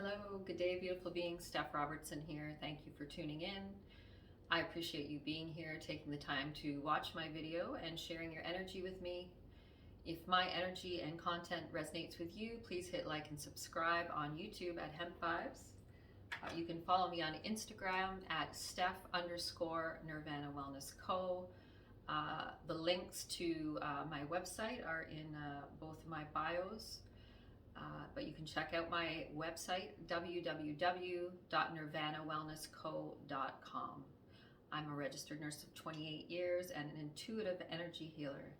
Hello, good day, beautiful beings. Steph Robertson here. Thank you for tuning in. I appreciate you being here, taking the time to watch my video and sharing your energy with me. If my energy and content resonates with you, please hit like and subscribe on YouTube at Hemp Vibes. You can follow me on Instagram at Steph_Nirvana Wellness Co. The links to my website are in both of my bios. But you can check out my website, www.nirvanawellnessco.com. I'm a registered nurse of 28 years and an intuitive energy healer,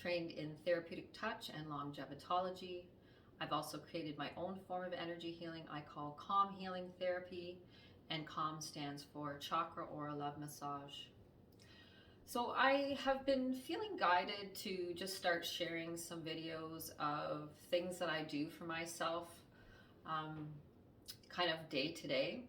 trained in therapeutic touch and longevitology. I've also created my own form of energy healing I call Calm Healing Therapy, and Calm stands for Chakra Aura Love Massage. So I have been feeling guided to just start sharing some videos of things that I do for myself, kind of day to day.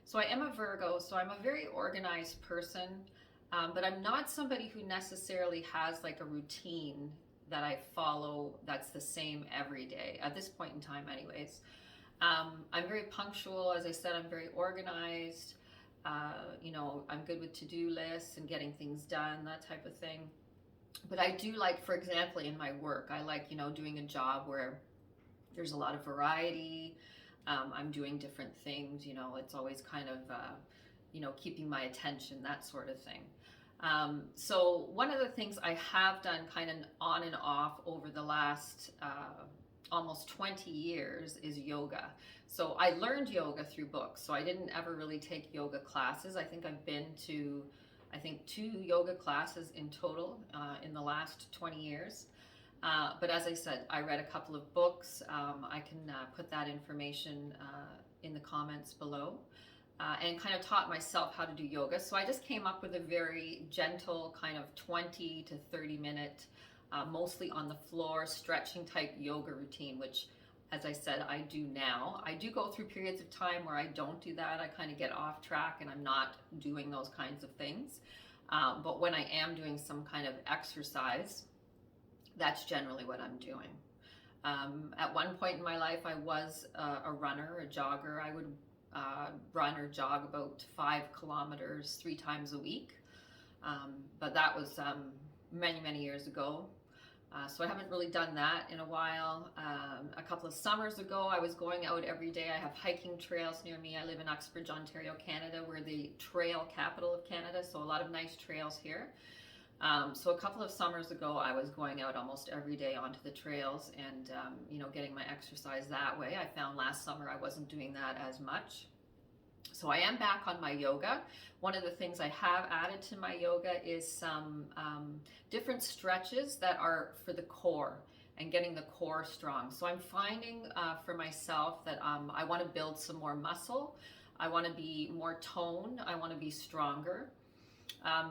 So I am a Virgo, so I'm a very organized person, but I'm not somebody who necessarily has like a routine that I follow that's the same every day, at this point in time anyways. I'm very punctual. As I said, I'm very organized. I'm good with to-do lists and getting things done, that type of thing. But I do like, for example, in my work, I like, doing a job where there's a lot of variety. I'm doing different things, it's always kind of, keeping my attention, that sort of thing. So one of the things I have done kind of on and off over the last almost 20 years is yoga. So I learned yoga through books. So I didn't ever really take yoga classes. I think I've been to, 2 yoga classes in total in the last 20 years. But as I said, I read a couple of books. I can put that information in the comments below. And kind of taught myself how to do yoga. So I just came up with a very gentle kind of 20 to 30 minute mostly on the floor, stretching type yoga routine, which, as I said, I do now. I do go through periods of time where I don't do that. I kind of get off track and I'm not doing those kinds of things. But when I am doing some kind of exercise, that's generally what I'm doing. At one point in my life, I was a runner, a jogger. I would run or jog about 5 kilometers 3 times a week. But that was many, many years ago. So I haven't really done that in a while. A couple of summers ago, I was going out every day. I have hiking trails near me. I live in Uxbridge, Ontario, Canada. We're the trail capital of Canada, so a lot of nice trails here. So a couple of summers ago, I was going out almost every day onto the trails and, getting my exercise that way. I found last summer I wasn't doing that as much. So I am back on my yoga. One of the things I have added to my yoga is some different stretches that are for the core and getting the core strong. So I'm finding for myself that I want to build some more muscle. I want to be more toned. I want to be stronger.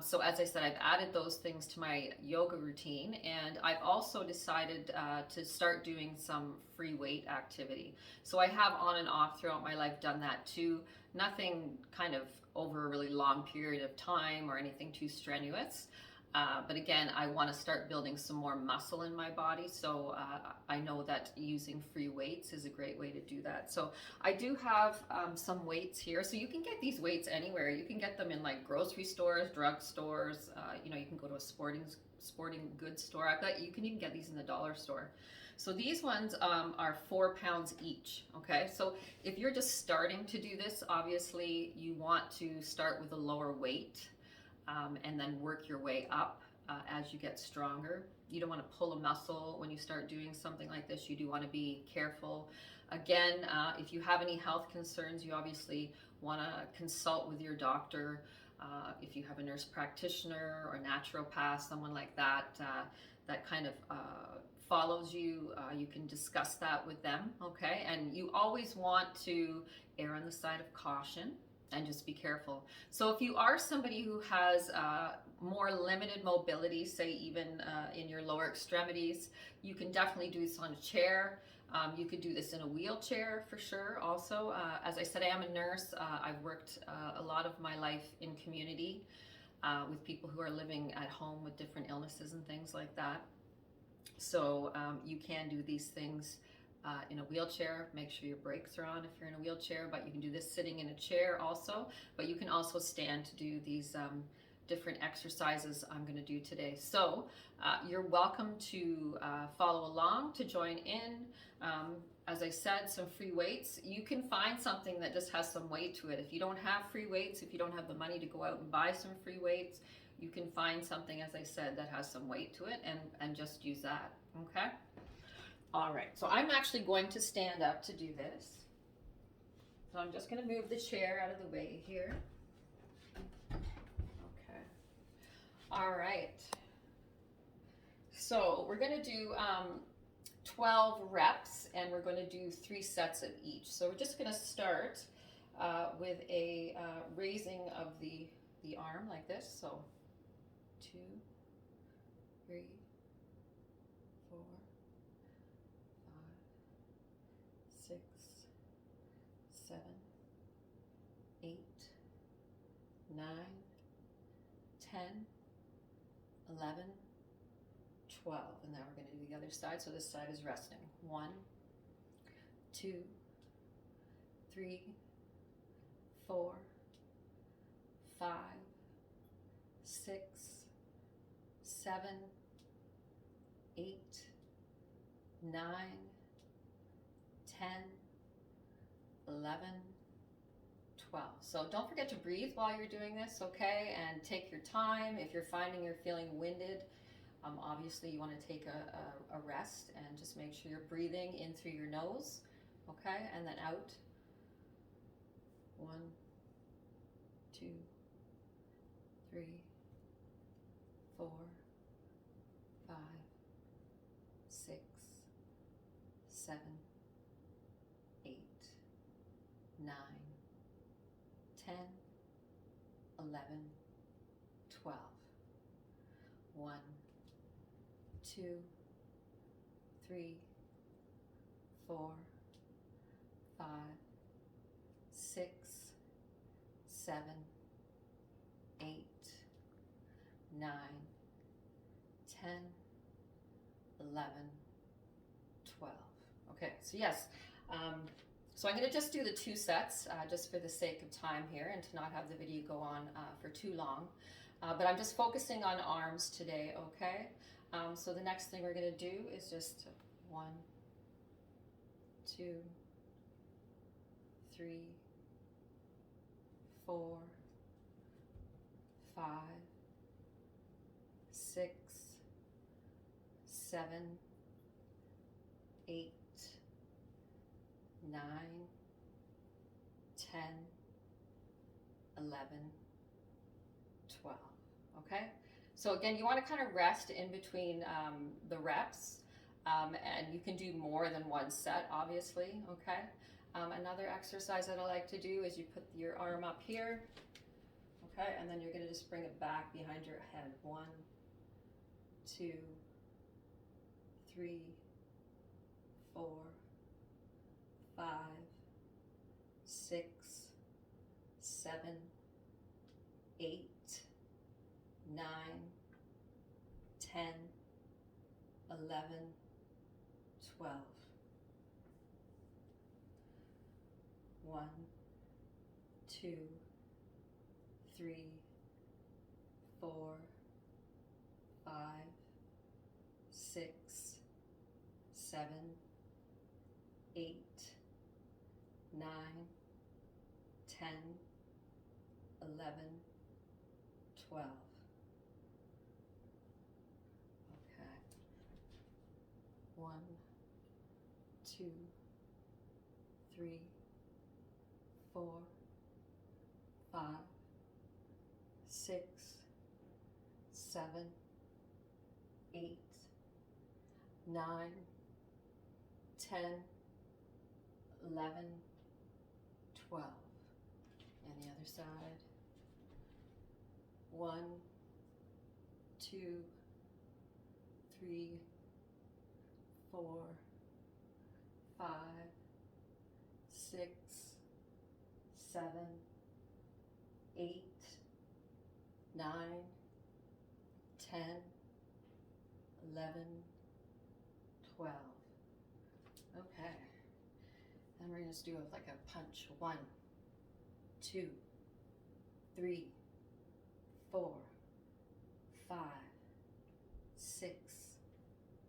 So as I said, I've added those things to my yoga routine, and I've also decided to start doing some free weight activity. So I have on and off throughout my life done that too. Nothing kind of over a really long period of time or anything too strenuous. But again, I want to start building some more muscle in my body. So I know that using free weights is a great way to do that. So I do have some weights here. So you can get these weights anywhere. You can get them in like grocery stores, drug stores. You can go to a sporting goods store. You can even get these in the dollar store. So these ones are 4 pounds each. Okay, so if you're just starting to do this, obviously you want to start with a lower weight. And then work your way up as you get stronger. You don't want to pull a muscle when you start doing something like this. You do want to be careful. Again, if you have any health concerns, you obviously want to consult with your doctor. If you have a nurse practitioner or naturopath, someone like that, that kind of follows you, you can discuss that with them, okay? And you always want to err on the side of caution and just be careful. So if you are somebody who has more limited mobility, say even in your lower extremities, you can definitely do this on a chair. You could do this in a wheelchair for sure also. As I said, I am a nurse. I've worked a lot of my life in community with people who are living at home with different illnesses and things like that. So you can do these things in a wheelchair, make sure your brakes are on if you're in a wheelchair, but you can do this sitting in a chair also, but you can also stand to do these different exercises I'm going to do today. So you're welcome to follow along, to join in. As I said, some free weights. You can find something that just has some weight to it. If you don't have free weights, if you don't have the money to go out and buy some free weights, you can find something, as I said, that has some weight to it and just use that, okay? All right, so I'm actually going to stand up to do this. So I'm just going to move the chair out of the way here. Okay. All right. So we're going to do 12 reps, and we're going to do 3 sets of each. So we're just going to start with a raising of the arm like this. So 2, 3, 4, 5, 6, 7, 8, 9, 10, 11, 12. And now we're going to do the other side. So this side is resting. 1, 2, 3, 4, 5, 6, 7, 8, 9, 10, 11, 12. So don't forget to breathe while you're doing this, okay? And take your time. If you're finding you're feeling winded, obviously you want to take a rest, and just make sure you're breathing in through your nose, okay? And then out. 1, 2, 3, 4, 5, 6, 7, 8, 9, 10, 11, 12. 1, 2, 3, 4, 5, 6, 7, 8, 9, 10, 11, 12. Okay, so yes, so I'm going to just do the 2 sets just for the sake of time here and to not have the video go on for too long. But I'm just focusing on arms today, okay? So the next thing we're going to do is just 1, 2, 3, 4, 5, 6, 7, 8, 9, 10, 11, 12. Okay? So again, you want to kind of rest in between the reps, and you can do more than 1 set, obviously, okay? Another exercise that I like to do is you put your arm up here, okay, and then you're going to just bring it back behind your head. 1, 2, 3, 4, 5, 6, 7, 8, 9, 10, 11, 12. 1, 2, 3, 4, 5, 6, 7, 8, 9, 10, 11, 12. Okay. 1, 2, 3, 4, 5, 6, 7, 8, 9, 10, 11, 12. And the other side. 1, 2, 3, 4, 5, 6, 7, 8, 9, 10, 11, 12. Okay. we're going to do like a punch. 1, 2, 3, 4, 5, 6,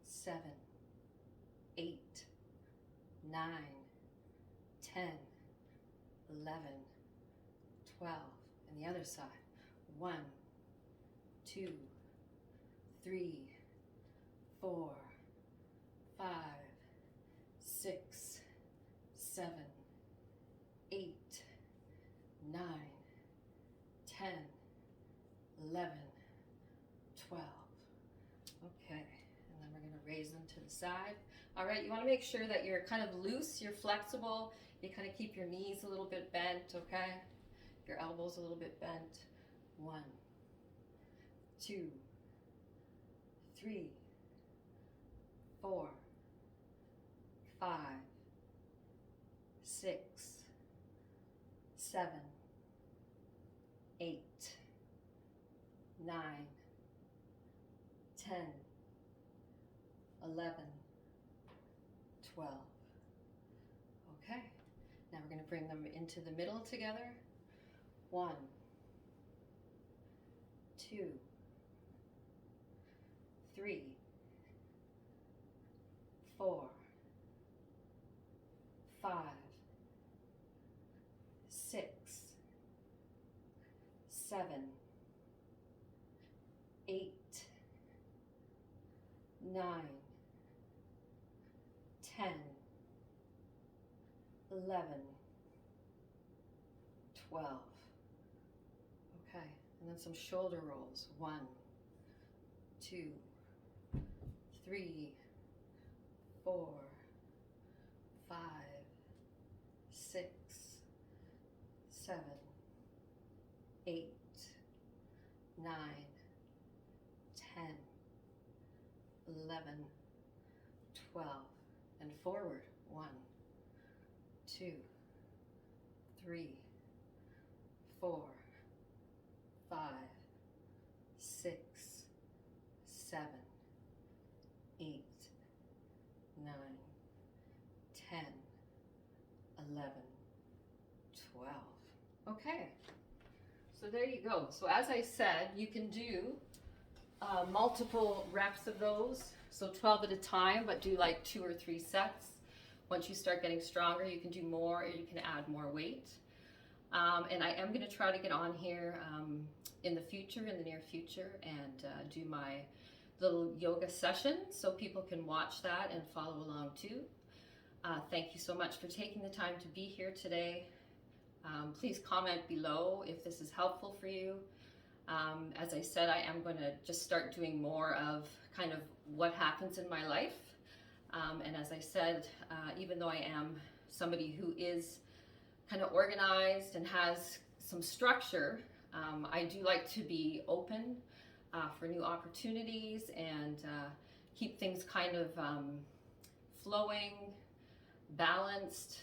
7, 8, 9, 10, 11, 12. And the other side. 1, 2, 3, 4, 5, 6, 7, 8, 9, 10, 11, 12. Okay, and then we're going to raise them to the side. All right, you want to make sure that you're kind of loose, you're flexible, you kind of keep your knees a little bit bent, okay? Your elbows a little bit bent. 1, 2, 3, 4, 5, 6, 7, 8, 9, 10, 11, 12. Okay, now we're going to bring them into the middle together. 1, 2, 3, 4, 5, 6, 7, 8, 9, 10, 11, 12. Okay, and then some shoulder rolls. 1, 2, 3, 4, 5, 6, 7, 8, 9, 10, 11, 12, and forward. 1, 2, 3, 4, 5, 6, 7, 8, 9, 10, 11, 12. Okay, so there you go. So as I said, you can do multiple reps of those, so 12 at a time, but do like 2 or 3 sets. Once you start getting stronger, you can do more, or you can add more weight. And I am going to try to get on here in the near future, and do my little yoga session so people can watch that and follow along too. Thank you so much for taking the time to be here today. Please comment below if this is helpful for you. As I said, I am going to just start doing more of kind of what happens in my life. And as I said, even though I am somebody who is kind of organized and has some structure, I do like to be open for new opportunities and keep things kind of flowing, balanced,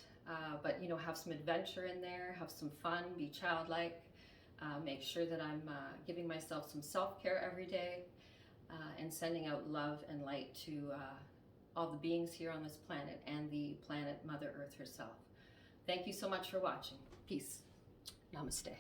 but you know, have some adventure in there, have some fun, be childlike, make sure that I'm giving myself some self-care every day, and sending out love and light to all the beings here on this planet and the planet Mother Earth herself. Thank you so much for watching. Peace. Namaste.